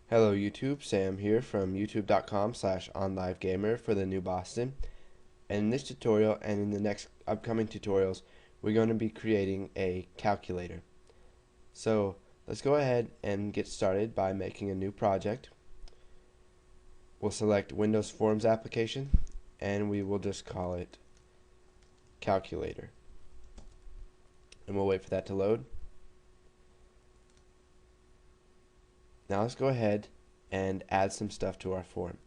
Hello YouTube, Sam here from youtube.com/onlivegamer for the new Boston. And in this tutorial and in the next upcoming tutorials, we're going to be creating a calculator. So let's go ahead and get started by making a new project. We'll select Windows Forms application and we will just call it calculator. And we'll wait for that to load. Now let's go ahead and add some stuff to our form.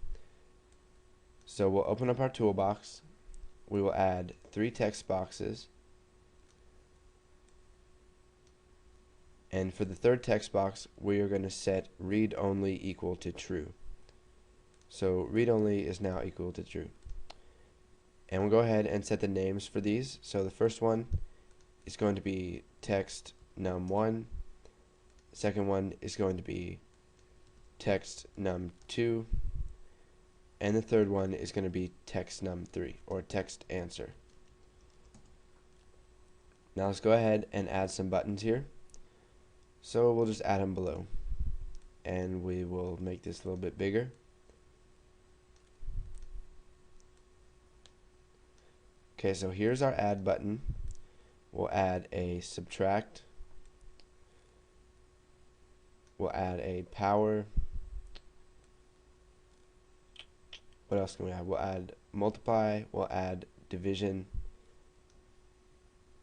So we'll open up our toolbox. We will add 3 text boxes. And for the third text box, we are going to set read only equal to true. So read only is now equal to true. And we'll go ahead and set the names for these. So the first one is going to be text num1. The second one is going to be text num2, and the third one is going to be text num3, or text answer. Now let's go ahead and add some buttons here. So we'll just add them below, and we will make this a little bit bigger. Okay, so here's our add button. We'll add a subtract. We'll add a power. What else can we add? We'll add multiply, we'll add division,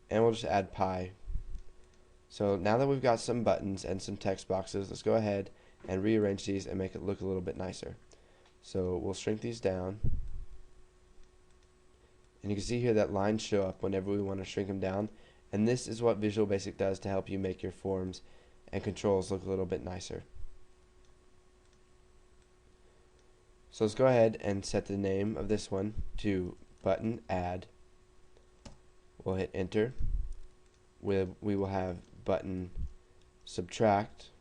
and we'll just add pi. So now that we've got some buttons and some text boxes, let's go ahead and rearrange these and make it look a little bit nicer. So we'll shrink these down, and you can see here that lines show up whenever we want to shrink them down, and this is what Visual Basic does to help you make your forms and controls look a little bit nicer. So let's go ahead and set the name of this one to button add. We'll hit enter. We will have button subtract,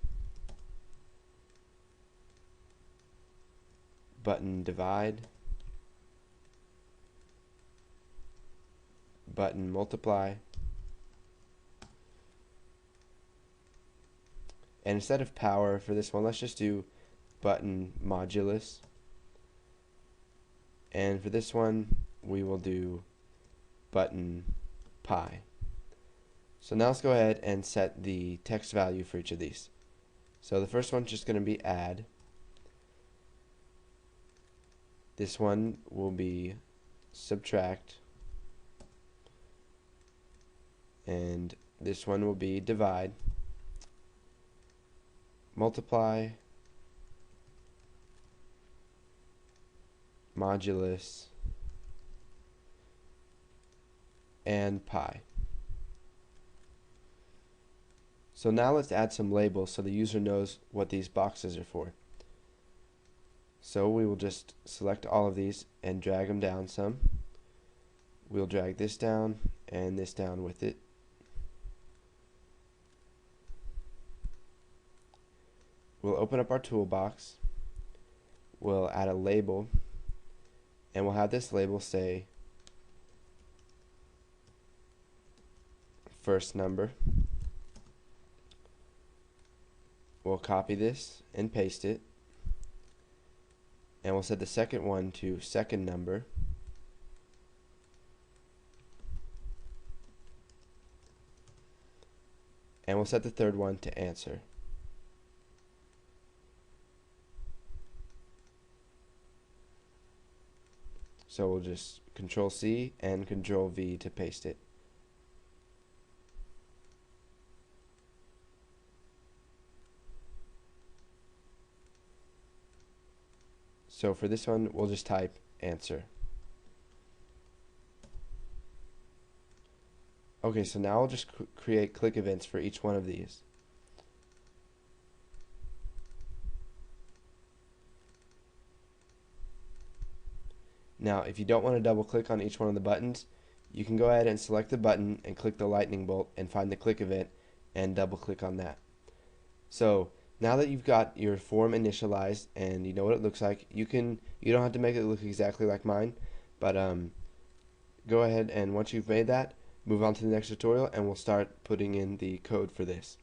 button divide, button multiply, and instead of power for this one, let's just do button modulus. And for this one, we will do button pi. So now let's go ahead and set the text value for each of these. So the first one's just going to be add. This one will be subtract. And this one will be divide. Multiply. Modulus, and pi. So now let's add some labels so the user knows what these boxes are for. So we will just select all of these and drag them down some. We'll drag this down and this down with it. We'll open up our toolbox. We'll add a label. And we'll have this label say first number. We'll copy this and paste it. And we'll set the second one to second number. And we'll set the third one to answer. So we'll just Control C and Control V to paste it. So for this one, we'll just type answer. Okay, so now I'll just create click events for each one of these. Now, if you don't want to double click on each one of the buttons, you can go ahead and select the button and click the lightning bolt and find the click event and double click on that. So now that you've got your form initialized and you know what it looks like, you don't have to make it look exactly like mine, but go ahead and once you've made that, move on to the next tutorial and we'll start putting in the code for this.